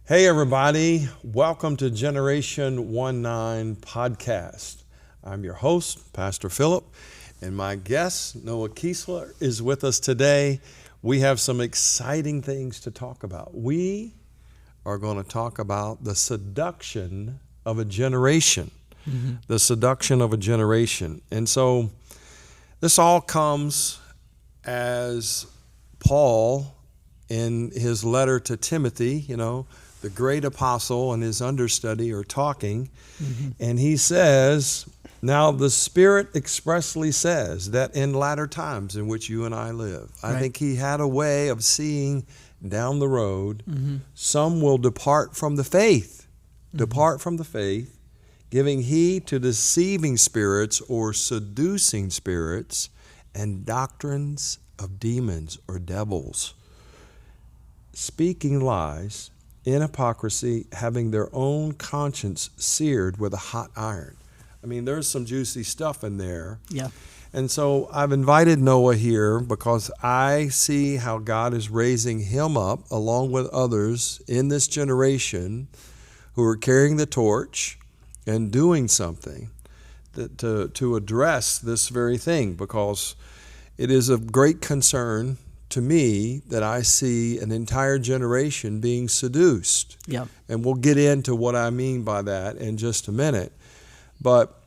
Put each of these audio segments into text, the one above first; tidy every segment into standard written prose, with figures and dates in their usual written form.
Hey everybody, welcome to Generation 19 podcast. I'm your host, Pastor Philip, and my guest, Noah Keasler, is with us today. We have some exciting things to talk about. We are going to talk about the seduction of a generation. The seduction of a generation. And so this all comes as Paul, in his letter to Timothy, the great apostle and his understudy are talking, and he says, now the Spirit expressly says that in latter times in which you and I live, I think he had a way of seeing down the road, some will depart from the faith, giving heed to deceiving spirits or seducing spirits and doctrines of demons or devils, speaking lies, in hypocrisy, having their own conscience seared with a hot iron. I mean, there's some juicy stuff in there. Yeah. And so I've invited Noah here because I see how God is raising him up along with others in this generation who are carrying the torch and doing something to address this very thing, because it is of great concern to me that I see an entire generation being seduced. Yeah. And we'll get into what I mean by that in just a minute. But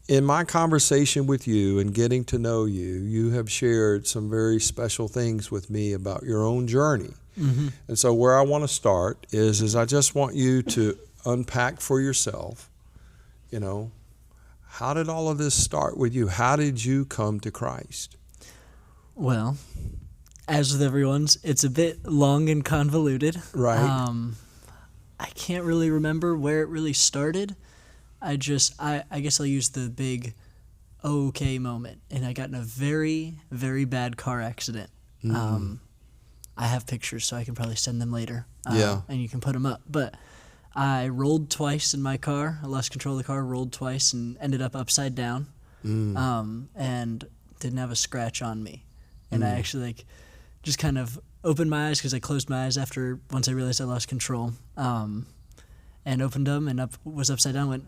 in my conversation with you and getting to know you, you have shared some very special things with me about your own journey. And so where I want to start is I just want you to unpack for yourself, how did all of this start with you? How did you come to Christ? Well, as with everyone's, it's a bit long and convoluted. Right. I can't really remember where it really started. I guess I'll use the big okay moment. And I got in a very, very bad car accident. I have pictures, so I can probably send them later. Yeah. And you can put them up. But I rolled twice in my car. I lost control of the car, rolled twice, and ended up upside down. And didn't have a scratch on me. And I actually just kind of opened my eyes, because I closed my eyes once I realized I lost control, and opened them and was upside down, went,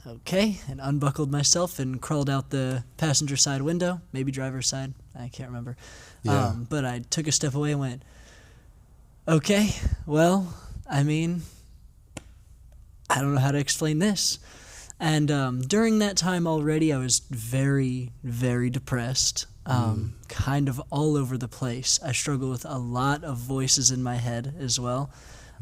okay, and unbuckled myself and crawled out the passenger side window, maybe driver's side, I can't remember. Yeah. But I took a step away and went, okay, well, I mean, I don't know how to explain this. And during that time already, I was very, very depressed. Kind of all over the place. I struggle with a lot of voices in my head as well.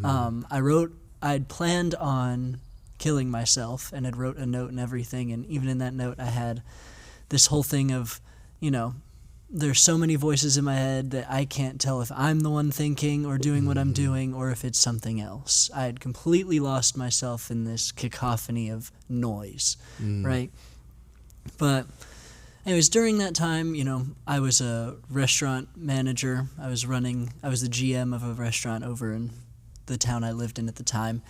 I'd planned on killing myself and had wrote a note and everything, and even in that note I had this whole thing of, there's so many voices in my head that I can't tell if I'm the one thinking or doing what I'm doing or if it's something else. I had completely lost myself in this cacophony of noise, right? But anyways, during that time, I was a restaurant manager. I was the GM of a restaurant over in the town I lived in at the time.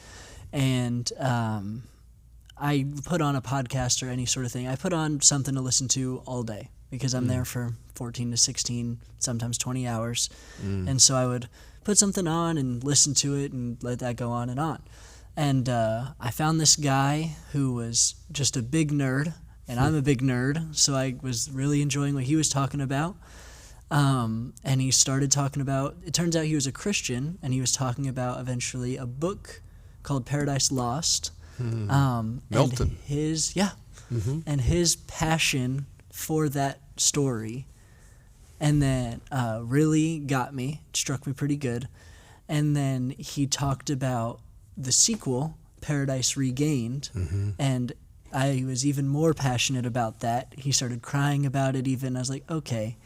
And I put on a podcast or any sort of thing. I put on something to listen to all day, because I'm there for 14 to 16, sometimes 20 hours. And so I would put something on and listen to it and let that go on and on. And I found this guy who was just a big nerd. And I'm a big nerd, so I was really enjoying what he was talking about. And he started talking about, it turns out he was a Christian, and he was talking about eventually a book called Paradise Lost. Milton. And his passion for that story, and then really got me, struck me pretty good. And then he talked about the sequel, Paradise Regained, and I was even more passionate about that. He started crying about it even. I was like, okay,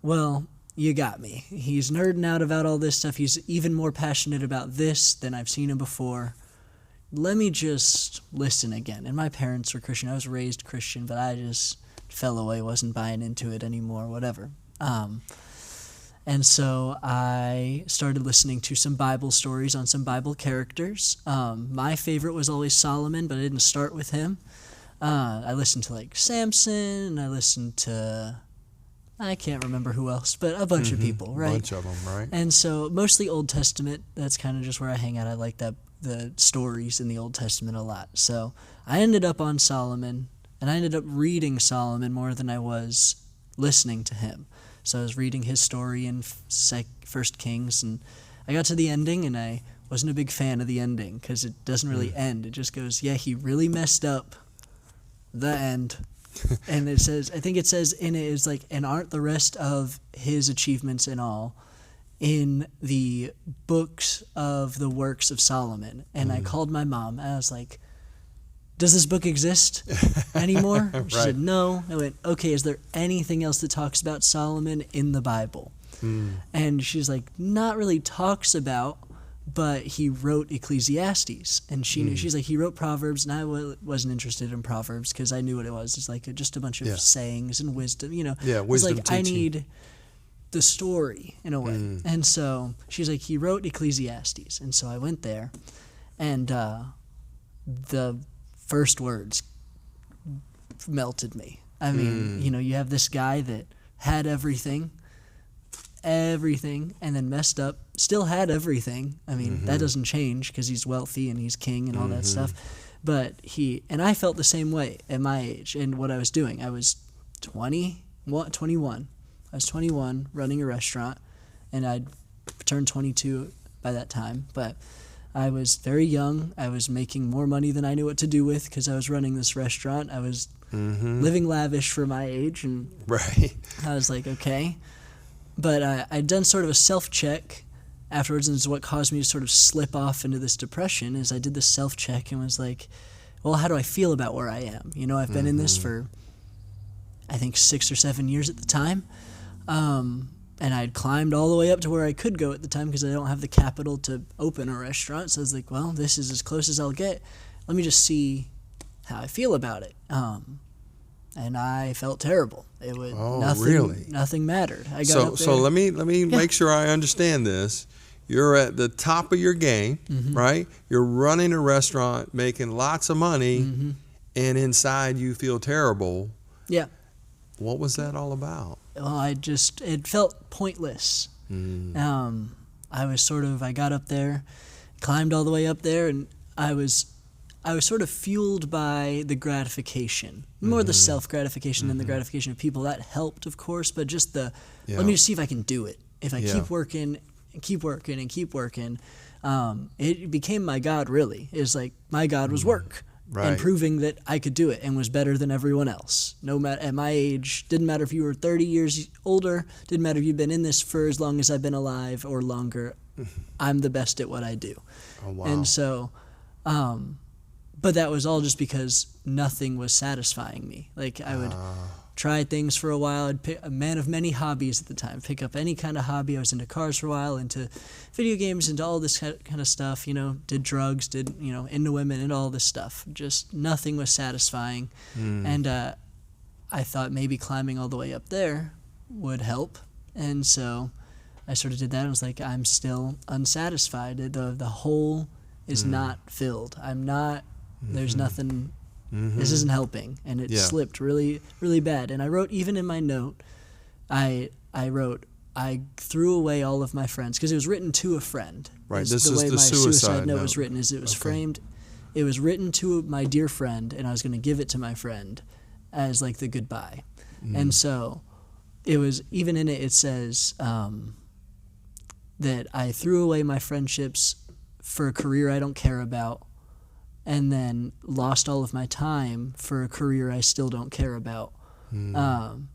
well, you got me. He's nerding out about all this stuff. He's even more passionate about this than I've seen him before. Let me just listen again. And my parents were Christian. I was raised Christian, but I just fell away, wasn't buying into it anymore, whatever. And so I started listening to some Bible stories on some Bible characters. My favorite was always Solomon, but I didn't start with him. I listened to Samson, and I listened to I can't remember who else, but a bunch of people, right? A bunch of them, right? And so mostly Old Testament. That's kind of just where I hang out. I like the stories in the Old Testament a lot. So I ended up on Solomon, and I ended up reading Solomon more than I was listening to him. So I was reading his story in First Kings, and I got to the ending, and I wasn't a big fan of the ending because it doesn't really end. It just goes, yeah, he really messed up. The end. And it says, I think it says in it is like, and aren't the rest of his achievements and all in the books of the works of Solomon? And I called my mom, and I was like, does this book exist anymore? She Right. said, no. I went, okay, is there anything else that talks about Solomon in the Bible? And she's like, not really talks about, but he wrote Ecclesiastes. And she knew, she's like, he wrote Proverbs, and I wasn't interested in Proverbs because I knew what it was. It's like just a bunch of sayings and wisdom, Yeah, It's wisdom like, I teaching. need the story in a way. And so she's like, he wrote Ecclesiastes. And so I went there, and the first words melted me. I mean, you have this guy that had everything, and then messed up, still had everything. I mean, that doesn't change because he's wealthy and he's king and all that stuff. But I felt the same way at my age and what I was doing. I was 21. I was 21 running a restaurant, and I'd turned 22 by that time. But I was very young. I was making more money than I knew what to do with because I was running this restaurant. I was living lavish for my age, and Right. I was like, okay. But I'd done sort of a self-check afterwards, and it's what caused me to sort of slip off into this depression, is I did this self-check and was like, well, how do I feel about where I am? I've been in this for, I think, 6 or 7 years at the time. And I'd climbed all the way up to where I could go at the time because I don't have the capital to open a restaurant. So I was like, well, this is as close as I'll get. Let me just see how I feel about it. And I felt terrible. It was really? Nothing mattered. I got up there. So let me make sure I understand this. You're at the top of your game, right? You're running a restaurant, making lots of money, and inside you feel terrible. Yeah. What was that all about? Well, it felt pointless. I got up there, climbed all the way up there, and I was sort of fueled by the gratification, more the self-gratification than the gratification of people. That helped, of course, but just let me just see if I can do it. If I keep working and keep working and keep working, it became my God, really. It's like my God was work. Right. And proving that I could do it and was better than everyone else. No matter at my age, didn't matter if you were 30 years older, didn't matter if you've been in this for as long as I've been alive or longer. I'm the best at what I do. Oh, wow. And so, but that was all just because nothing was satisfying me. Like I would try things for a while. I'd pick a man of many hobbies at the time. Pick up any kind of hobby. I was into cars for a while, into video games, into all this kind of stuff. Did drugs, into women and all this stuff. Just nothing was satisfying. And I thought maybe climbing all the way up there would help. And so I sort of did that. And I was like, I'm still unsatisfied. The hole is not filled. I'm not. There's nothing. This isn't helping, and it slipped really, really bad. And I wrote, even in my note, I wrote, I threw away all of my friends, because it was written to a friend. Right, this is the suicide note. Was written, it was framed. It was written to my dear friend, and I was going to give it to my friend as like the goodbye. And so it was, even in it, it says that I threw away my friendships for a career I don't care about, and then lost all of my time for a career I still don't care about. And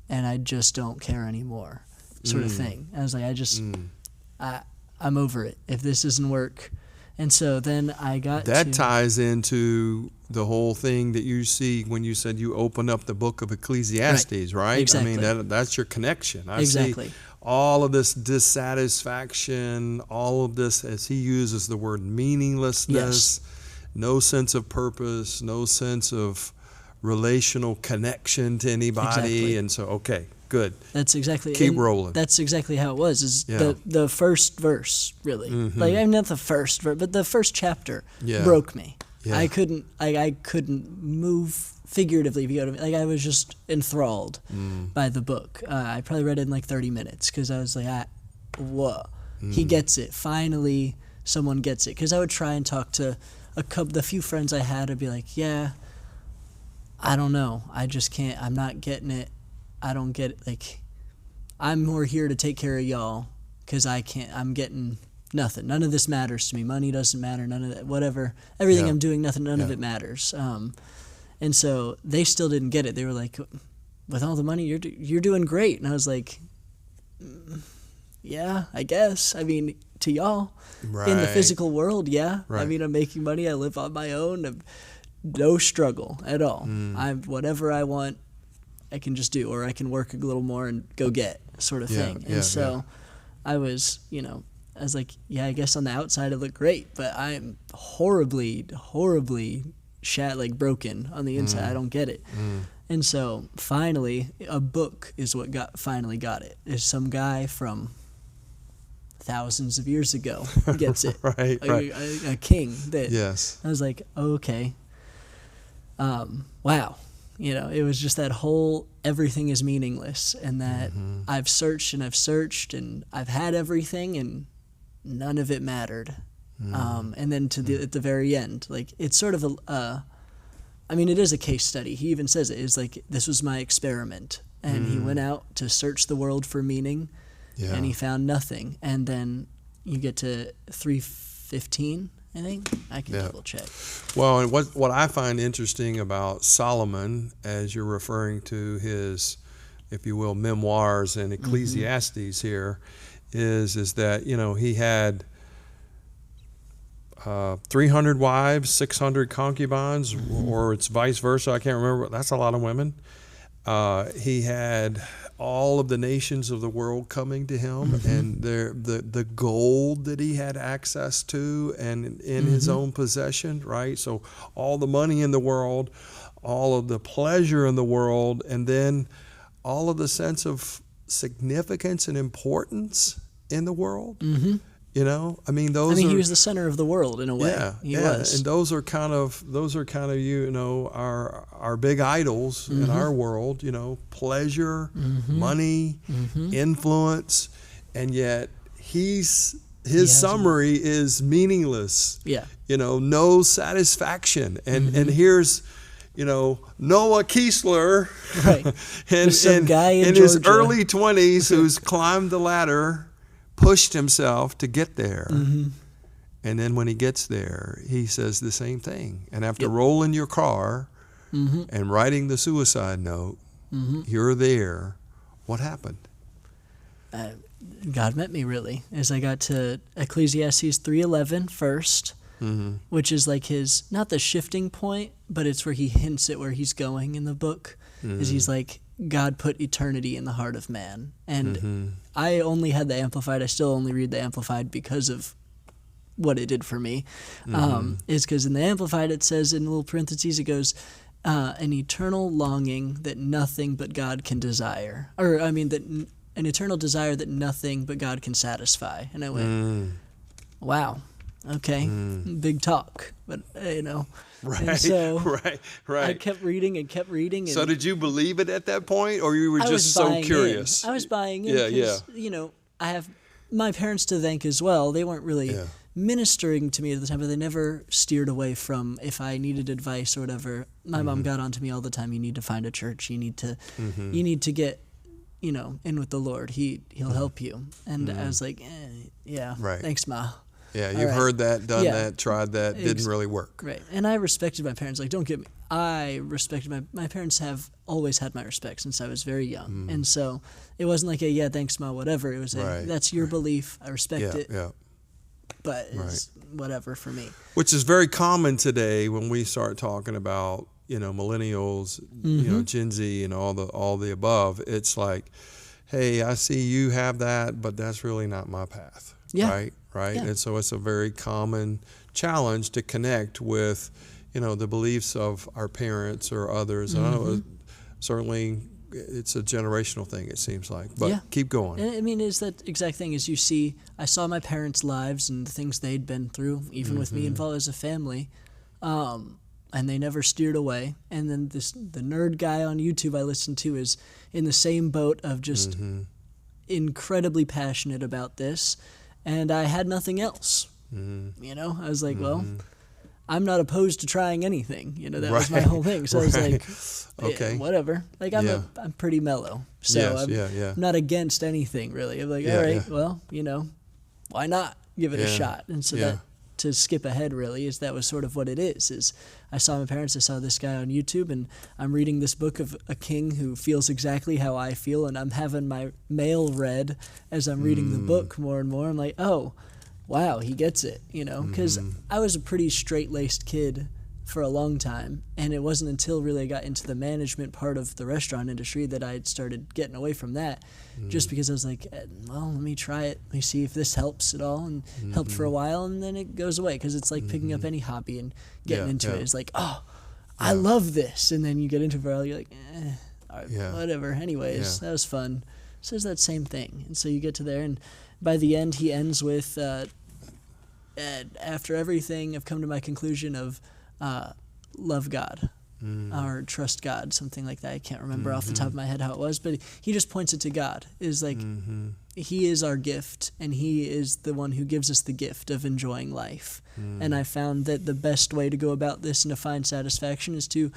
I just don't care anymore, sort of thing. I was like, I'm over it. If this doesn't work. And so then I got that ties into the whole thing that you see when you said you open up the book of Ecclesiastes, right? Exactly. I mean, that's your connection. I Exactly. see all of this dissatisfaction, all of this, as he uses the word meaninglessness, no sense of purpose, no sense of relational connection to anybody. Exactly. And so, okay, good. That's exactly. Keep rolling. That's exactly how it was. The first verse, really. Like, I mean, not the first verse, but the first chapter broke me. Yeah. I couldn't move figuratively, if you know what I mean. Like, I was just enthralled by the book. I probably read it in like 30 minutes because I was like, whoa, he gets it. Finally, someone gets it. Because I would try and talk to the few friends I had. I'd be like, yeah, I don't know. I just can't. I'm not getting it. I don't get it. Like, I'm more here to take care of y'all because I can't. I'm getting nothing. None of this matters to me. Money doesn't matter. None of that. Whatever. Everything I'm doing, none of it matters. And so they still didn't get it. They were like, with all the money, you're doing great. And I was like, yeah, I guess. I mean, to y'all, in the physical world, yeah. Right. I mean, I'm making money. I live on my own. No struggle at all. Whatever I want, I can just do, or I can work a little more and go get, sort of thing. And so I was, I was like, yeah, I guess on the outside it looked great, but I'm horribly, horribly broken on the inside. I don't get it. And so finally, a book is what finally got it. Is some guy from thousands of years ago gets it. Right. A king that. Yes. I was like, okay. Wow. It was just that whole everything is meaningless, and that I've searched and I've had everything and none of it mattered. And then at the very end, like, it's sort of it is a case study. He even says it is like, this was my experiment, and he went out to search the world for meaning, and he found nothing. And then you get to 3:15. I think I can double check. Well, and what I find interesting about Solomon, as you're referring to his, if you will, memoirs and Ecclesiastes here, is that he had 300 wives, 600 concubines, or it's vice versa. I can't remember. That's a lot of women. He had all of the nations of the world coming to him, and the gold that he had access to and in his own possession, right? So all the money in the world, all of the pleasure in the world, and then all of the sense of significance and importance in the world. He was the center of the world in a way. He was. And those are kind of our big idols in our world, pleasure, money, influence, and yet his summary is meaningless. No satisfaction. And here's Noah Keasler, and some guy in his early 20s who's climbed the ladder, pushed himself to get there. And then when he gets there, he says the same thing. And after rolling your car and writing the suicide note, you're there. What happened? God met me, really, as I got to Ecclesiastes 3:11 first, which is like his, not the shifting point, but it's where he hints at where he's going in the book. Is he's like, God put eternity in the heart of man. And I only had the Amplified. I still only read the Amplified because of what it did for me. Is because in the Amplified it says, in little parentheses, it goes, an eternal longing that nothing but God can desire. That an eternal desire that nothing but God can satisfy. And I went, wow, okay, big talk. But, Right, and so right. I kept reading. And so did you believe it at that point, or you were just so curious? I was buying in because, I have my parents to thank as well. They weren't really ministering to me at the time, but they never steered away from, if I needed advice or whatever. My mom got on to me all the time. You need to find a church. You need to get, in with the Lord. He'll help you. And I was like, thanks, Ma. Yeah, you've heard that, done that, tried that, didn't really work. Right. And I respected my parents. Like, don't get me, I respected my parents have always had my respect since I was very young. And so it wasn't like thanks, Ma, whatever. It was that's your belief. I respect it. Yeah. But it's whatever for me. Which is very common today when we start talking about, millennials, Gen Z and all the above. It's like, hey, I see you have that, but that's really not my path. Yeah. Right? Yeah. And so it's a very common challenge to connect with, the beliefs of our parents or others. And I know certainly it's a generational thing, it seems like. But keep going. And it's that exact thing as I saw my parents' lives and the things they'd been through, even with me involved as a family. And they never steered away. And then the nerd guy on YouTube I listened to is in the same boat of just incredibly passionate about this. And I had nothing else. You know, I was like, well, I'm not opposed to trying anything. You know, that was my whole thing. So I was like, okay, whatever. Like I'm pretty mellow. So I'm not against anything really. I'm like, all right, well, you know, why not give it a shot? And so that, to skip ahead really, that was sort of what it is I saw my parents, I saw this guy on YouTube, and I'm reading this book of a king who feels exactly how I feel, and I'm having my mail read as I'm reading the book more and more. I'm like, oh, wow, he gets it, you know, because I was a pretty straight-laced kid for a long time, and it wasn't until really I got into the management part of the restaurant industry that I started getting away from that, just because I was like, well, let me try it, let me see if this helps at all, and helped for a while, and then it goes away, because it's like picking up any hobby and getting into it. It's like, oh, I love this, and then you get into it for a while, you're like, all right, whatever, anyways, that was fun. So it's that same thing, and so you get to there, and by the end, he ends with, after everything, I've come to my conclusion of love God or trust God, something like that. I can't remember off the top of my head how it was, but he just points it to God. Is like he is our gift, and he is the one who gives us the gift of enjoying life. And I found that the best way to go about this and to find satisfaction is to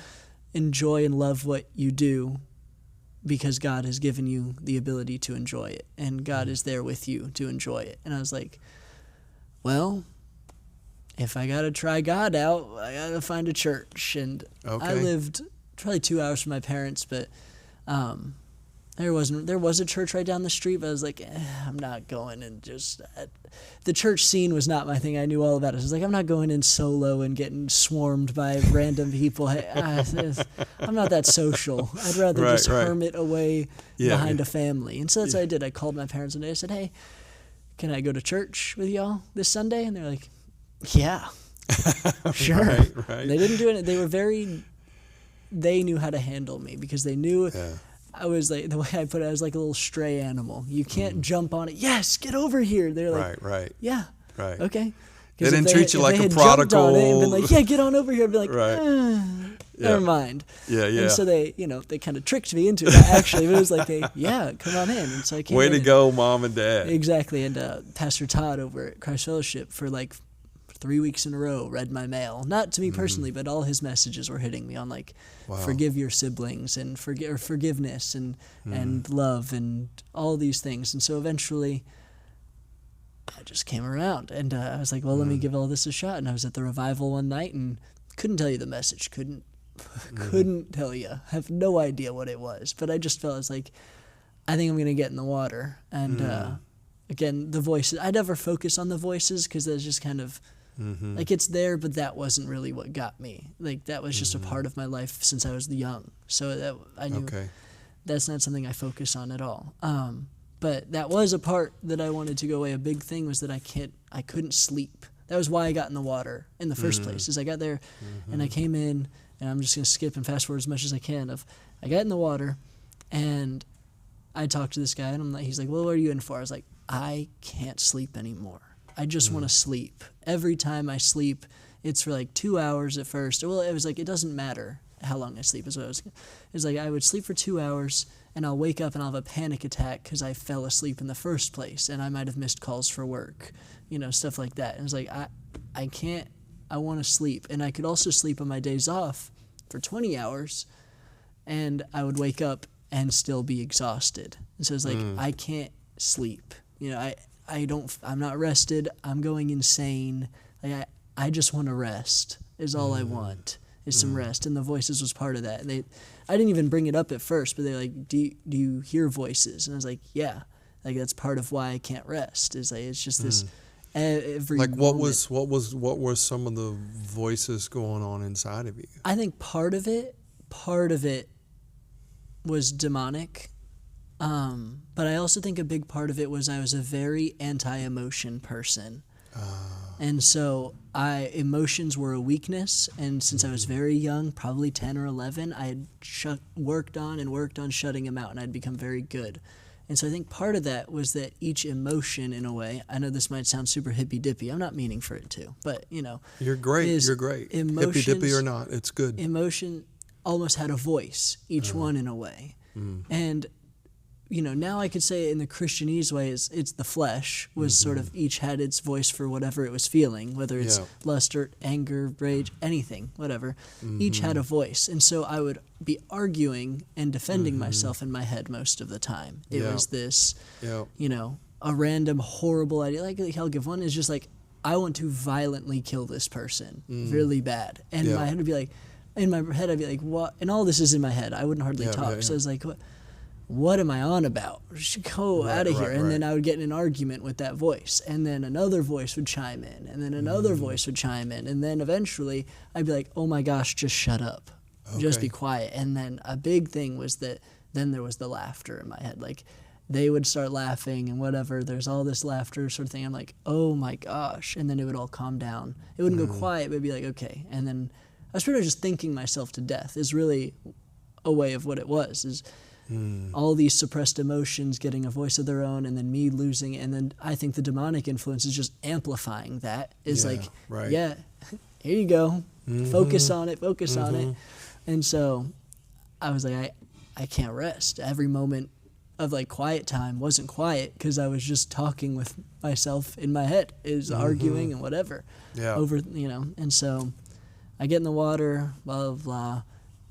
enjoy and love what you do, because God has given you the ability to enjoy it, and God is there with you to enjoy it. And I was like, well, if I gotta try God out, I gotta find a church. And I lived probably 2 hours from my parents, but there was a church right down the street, but I was like, I'm not going. And just the church scene was not my thing. I knew all about it. I was like, I'm not going in solo and getting swarmed by random people. I'm not that social. I'd rather just hermit away behind a family. And so that's what I did. I called my parents one day. I said, hey, can I go to church with y'all this Sunday? And they're like, yeah, sure. Right. They didn't do it. They knew how to handle me, because they knew I was like, the way I put it, I was like a little stray animal. You can't jump on it. Yes, get over here. They're like, yeah, okay. They didn't treat you like a prodigal. On it and been like, yeah, get on over here. I'd be like, never mind. Yeah. And so they kind of tricked me into it. Actually, it was like, come on in. And so I came Way to go, Mom and Dad. Exactly. And Pastor Todd over at Christ Fellowship for like 3 weeks in a row read my mail. Not to me personally, but all his messages were hitting me on like, forgive your siblings and forgiveness and love and all these things. And so eventually I just came around, and I was like, well, let me give all this a shot. And I was at the revival one night and couldn't tell you the message. Couldn't tell you. I have no idea what it was, but I just felt, I was like, I think I'm going to get in the water. And again, the voices, I never focus on the voices, because that's just kind of like, it's there, but that wasn't really what got me. Like, that was just a part of my life since I was young. So that I knew that's not something I focus on at all. But that was a part that I wanted to go away. A big thing was that I couldn't sleep. That was why I got in the water in the first place, is I got there and I came in, and I'm just going to skip and fast forward as much as I can. I got in the water, and I talked to this guy, and he's like, well, what are you in for? I was like, I can't sleep anymore. I just want to sleep. Every time I sleep, it's for like 2 hours at first. Well, it was like, it doesn't matter how long I sleep. It was like I would sleep for 2 hours, and I'll wake up and I'll have a panic attack because I fell asleep in the first place, and I might have missed calls for work, stuff like that. And it was like, I can't, I want to sleep. And I could also sleep on my days off for 20 hours, and I would wake up and still be exhausted. And so it's like, I can't sleep. I'm not rested. I'm going insane. Like, I just want to rest is all I want, is some rest. And the voices was part of that. And I didn't even bring it up at first, but they're like, do you hear voices? And I was like, yeah. Like, that's part of why I can't rest. Is like, it's just this every like moment. what were some of the voices going on inside of you? I think part of it was demonic. But I also think a big part of it was I was a very anti-emotion person. And so emotions were a weakness. And since I was very young, probably 10 or 11, I had worked on shutting them out, and I'd become very good And so I think part of that was that each emotion, in a way, I know this might sound super hippy-dippy. I'm not meaning for it to, but, You're great. You're great. Hippy-dippy or not, it's good. Emotion almost had a voice, each one in a way. And now I could say in the Christianese way, it's the flesh was sort of each had its voice for whatever it was feeling, whether it's lust or anger, rage, anything, whatever. Each had a voice. And so I would be arguing and defending myself in my head most of the time. It was this, a random horrible idea. Like I'll give one is just like, I want to violently kill this person really bad. And my head would be like, in my head I'd be like, what? And all this is in my head. I wouldn't hardly talk. So I was like, what am I on about? I should go out of here. And then I would get in an argument with that voice. And then another voice would chime in. And then another voice would chime in. And then eventually I'd be like, oh my gosh, just shut up. Just be quiet. And then a big thing was that then there was the laughter in my head. Like they would start laughing and whatever. There's all this laughter sort of thing. I'm like, oh my gosh. And then it would all calm down. It wouldn't go quiet, but it'd be like, okay. And then I was pretty much just thinking myself to death is really a way of what it was. Is all these suppressed emotions getting a voice of their own, and then me losing it. And then I think the demonic influence is just amplifying that. Is here you go. Focus on it. And so I was like, I can't rest. Every moment of like quiet time wasn't quiet because I was just talking with myself in my head, arguing and whatever over, And so I get in the water, blah, blah, blah.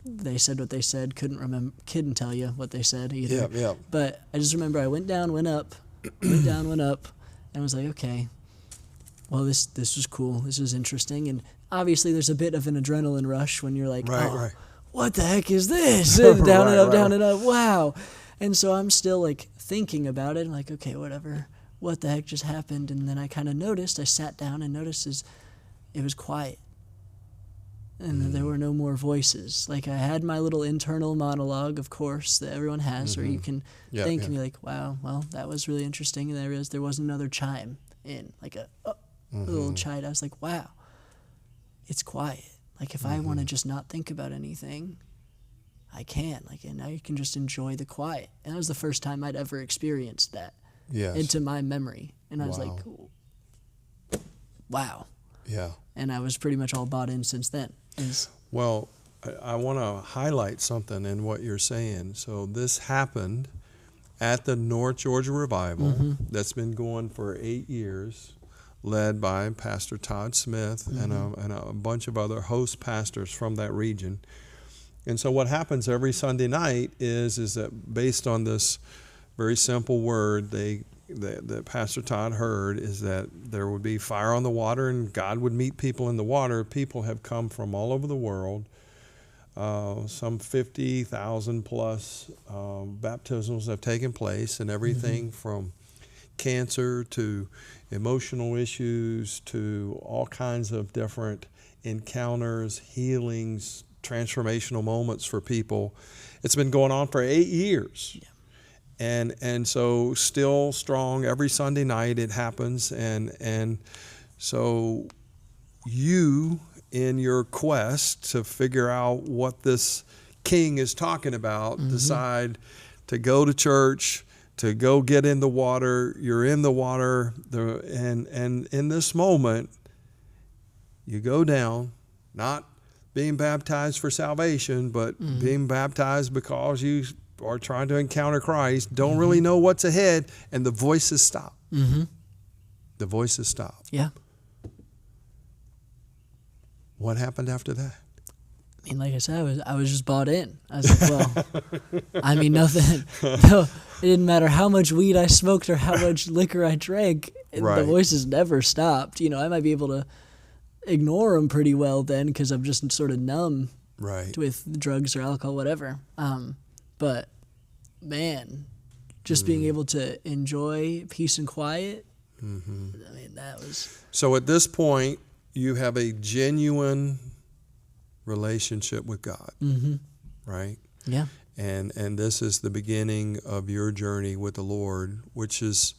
They said what they said. Couldn't tell you what they said either. But I just remember I went down, went up, and was like, okay, well, this was cool. This was interesting. And obviously there's a bit of an adrenaline rush when you're like, what the heck is this? And down and up, wow. And so I'm still like thinking about it and like, okay, whatever. What the heck just happened? And then I kind of noticed, I sat down and noticed it was quiet. And there were no more voices. Like I had my little internal monologue, of course, that everyone has, where you can think and be like, wow, well, that was really interesting. And there was another chime in, like a little chime. I was like, wow, it's quiet. Like if I want to just not think about anything, I can. Like, and now you can just enjoy the quiet. And that was the first time I'd ever experienced that into my memory. And I was like, wow. Yeah. And I was pretty much all bought in since then. Well, I want to highlight something in what you're saying. So this happened at the North Georgia Revival that's been going for 8 years, led by Pastor Todd Smith and a bunch of other host pastors from that region. And so what happens every Sunday night is that based on this very simple word that Pastor Todd heard is that there would be fire on the water and God would meet people in the water. People have come from all over the world. Some 50,000 plus baptisms have taken place, and everything from cancer to emotional issues to all kinds of different encounters, healings, transformational moments for people. It's been going on for 8 years. Yeah. And so still strong every Sunday night it happens. And so you, in your quest to figure out what this king is talking about, decide to go to church, to go get in the water. You're in the water. And in this moment, you go down, not being baptized for salvation, but being baptized because you are trying to encounter Christ, don't really know what's ahead, and the voices stop. The voices stop. Yeah. What happened after that? I mean, like I said, I was just bought in. I was like, well, I mean, nothing. No, it didn't matter how much weed I smoked or how much liquor I drank. The voices never stopped. I might be able to ignore them pretty well then because I'm just sort of numb with drugs or alcohol, whatever. But man, just being able to enjoy peace and quiet, I mean, that was... So at this point, you have a genuine relationship with God, right? Yeah. And this is the beginning of your journey with the Lord, which is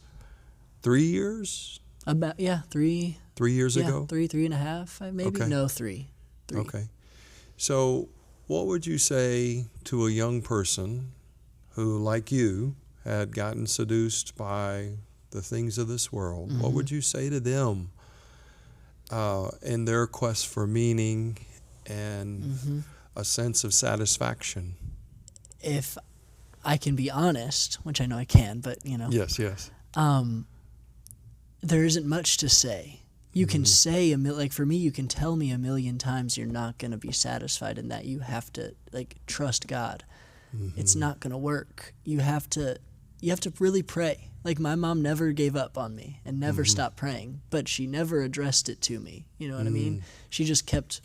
3 years? About, 3. 3 years ago? 3.5, maybe? Okay. No, 3. Okay. So what would you say to a young person who, like you, had gotten seduced by the things of this world, Mm-hmm. what would you say to them in their quest for meaning and Mm-hmm. a sense of satisfaction? If I can be honest, which I know I can, but Yes. there isn't much to say. You can Mm-hmm. say like for me, you can tell me a million times you're not going to be satisfied in that. You have to like trust God. Mm-hmm. It's not going to work. You have to really pray. Like my mom never gave up on me and never Mm-hmm. stopped praying, but she never addressed it to me. You know what I mean? She just kept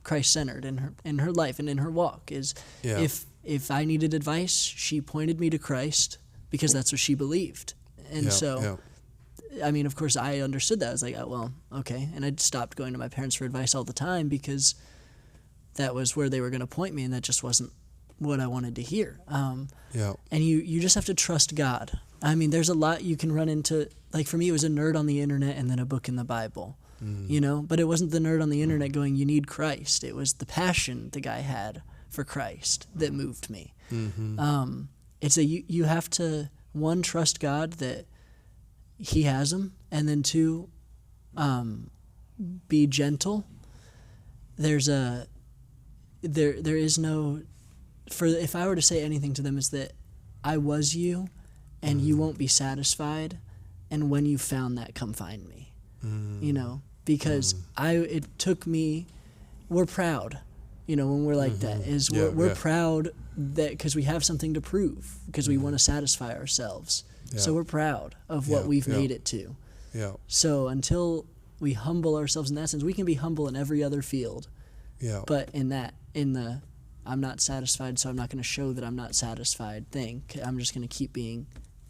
Christ-centered in her life and in her walk. Yeah. If I needed advice, she pointed me to Christ because that's what she believed. And I mean, of course, I understood that. I was like, oh, well, okay. And I stopped going to my parents for advice all the time because that was where they were going to point me, and that just wasn't what I wanted to hear. And you just have to trust God. I mean, there's a lot you can run into. Like for me, it was a nerd on the internet and then a book in the Bible, But it wasn't the nerd on the internet going, you need Christ. It was the passion the guy had for Christ that moved me. Mm-hmm. It's you have to, one, trust God that He has him, and then two, be gentle. There is no, if I were to say anything to them, is that I was you, and you won't be satisfied, and when you found that, come find me. Because it took me. We're proud, when we're like that. Is we're proud that because we have something to prove, because we want to satisfy ourselves. So we're proud of what we've made it to. Yeah. So until we humble ourselves in that sense, we can be humble in every other field. Yeah. But in the I'm not satisfied, so I'm not going to show that I'm not satisfied thing. I'm just going to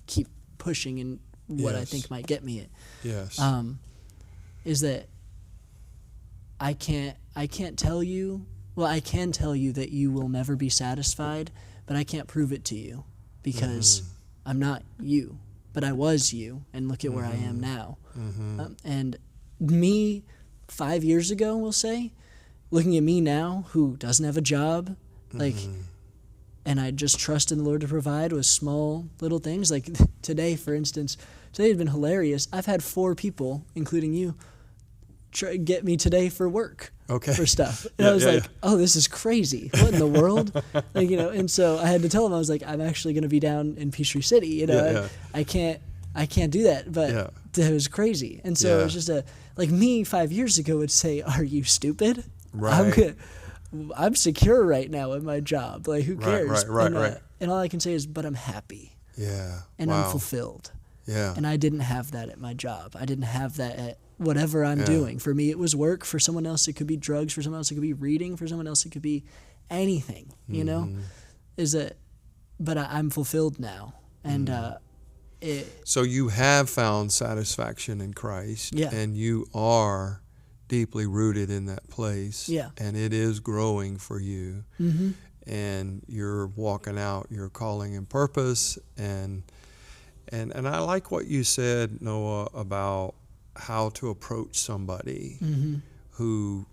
keep pushing in what I think might get me it. Yes. Is that I can't tell you. Well, I can tell you that you will never be satisfied, but I can't prove it to you because I'm not you, but I was you, and look at where I am now. And me 5 years ago, we'll say, looking at me now, who doesn't have a job, and I just trust in the Lord to provide with small little things. Like today, for instance, today has been hilarious. I've had 4 people, including you, get me today for work. For stuff. And I was like, oh, this is crazy. What in the world? And so I had to tell him, I was like, I'm actually going to be down in Peachtree City. I can't do that. But it was crazy. And so it was just me 5 years ago would say, are you stupid? Right. I'm secure right now in my job. Like, who cares? Right. And all I can say is, but I'm happy. Yeah. And I'm fulfilled. Yeah. And I didn't have that at my job. I didn't have that at whatever I'm doing. For me, it was work. For someone else, it could be drugs. For someone else, it could be reading. For someone else, it could be anything, but I'm fulfilled now. And so you have found satisfaction in Christ, and you are deeply rooted in that place, and it is growing for you, and you're walking out your calling and purpose, and I like what you said, Noah, about how to approach somebody who,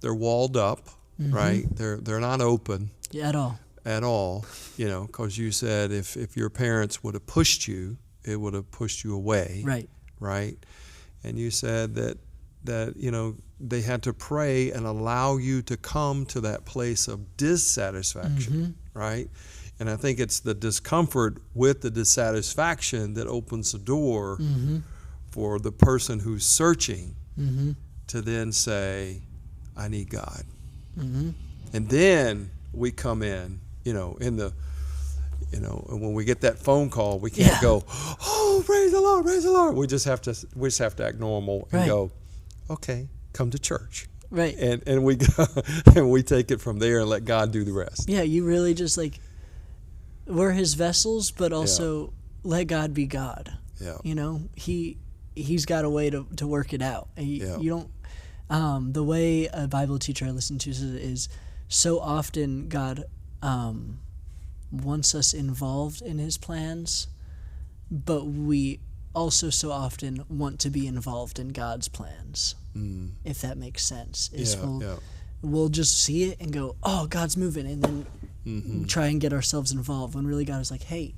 they're walled up, right? They're not open at all, because you said if your parents would have pushed you, it would have pushed you away, right? And you said that they had to pray and allow you to come to that place of dissatisfaction, right? And I think it's the discomfort with the dissatisfaction that opens the door for the person who's searching to then say, I need God. And then we come in, and when we get that phone call, we can't go, oh, praise the Lord, praise the Lord. We just have to act normal and go, okay, come to church. Right. And we go, and we take it from there and let God do the rest. Yeah, you really just we're His vessels, but also let God be God. Yeah. He's got a way to work it out. And you don't. The way a Bible teacher I listen to is so often God wants us involved in His plans, but we also so often want to be involved in God's plans. If that makes sense. We'll just see it and go, oh, God's moving, and then try and get ourselves involved, when really God is like, hey,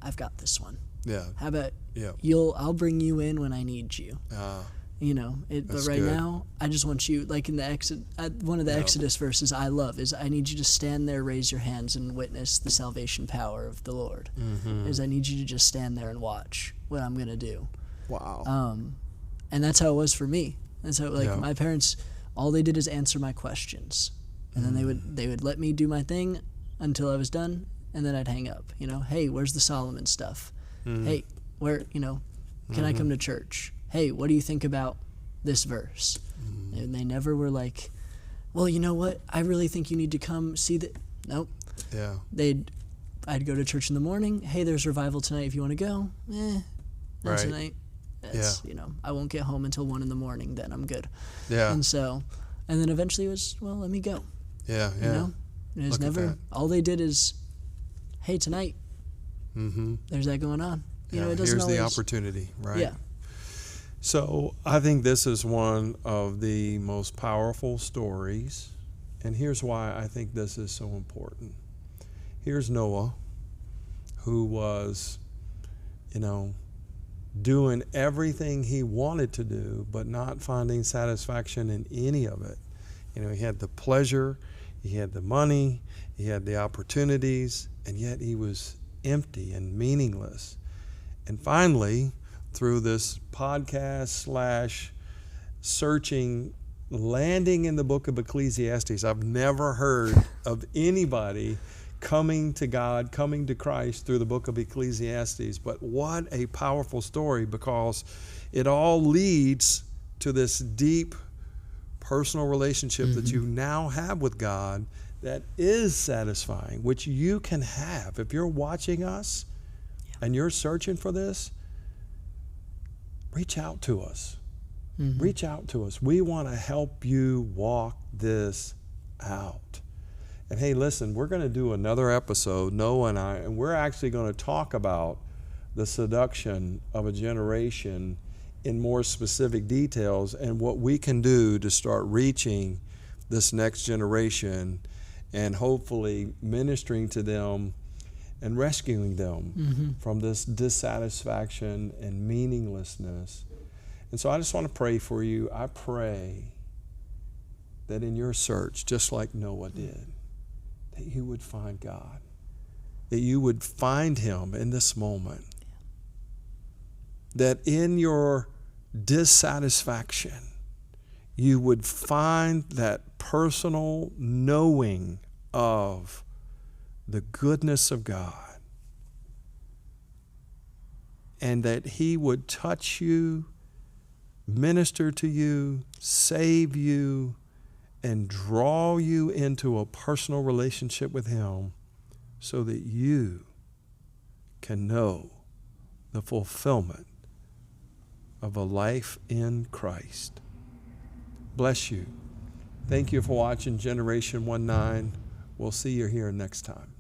I've got this one. Yeah. How about Yeah. I'll bring you in when I need you. But right good. now, I just want you, like in the one of the Exodus verses I love is, I need you to stand there, raise your hands, and witness the salvation power of the Lord. Is I need you to just stand there and watch what I'm going to do. Wow. And that's how it was for me. And so, my parents, all they did is answer my questions. And then they would let me do my thing until I was done, and then I'd hang up. Hey, where's the Solomon stuff? Hey, where, can I come to church? Hey, what do you think about this verse? And they never were like, well, you know what? I really think you need to come see that. Nope. Yeah. I'd go to church in the morning. Hey, there's revival tonight if you want to go. Not Right. tonight. That's, I won't get home until 1 a.m. Then I'm good. Yeah. And then eventually it was, well, let me go. Yeah. You know? And it was Look at never, that. all they did is, hey, tonight, there's that going on. It doesn't Here's always, the opportunity, right? Yeah. So I think this is one of the most powerful stories, and here's why I think this is so important. Here's Noah, who was, doing everything he wanted to do, but not finding satisfaction in any of it. He had the pleasure, he had the money, he had the opportunities, and yet he was empty and meaningless. And finally, through this podcast / searching, landing in the book of Ecclesiastes, I've never heard of anybody coming to God, coming to Christ through the book of Ecclesiastes. But what a powerful story, because it all leads to this deep personal relationship that you now have with God that is satisfying, which you can have. If you're watching us and you're searching for this, reach out to us. Reach out to us. We want to help you walk this out. And hey, listen, we're going to do another episode, Noah and I, and we're actually going to talk about the seduction of a generation in more specific details and what we can do to start reaching this next generation and hopefully ministering to them and rescuing them from this dissatisfaction and meaninglessness. And so I just want to pray for you. I pray that in your search, just like Noah did, that you would find God, that you would find him in this moment, that in your dissatisfaction, you would find that personal knowing of the goodness of God, and that he would touch you, minister to you, save you, and draw you into a personal relationship with him so that you can know the fulfillment of a life in Christ. Bless you. Thank you for watching Generation 19. We'll see you here next time.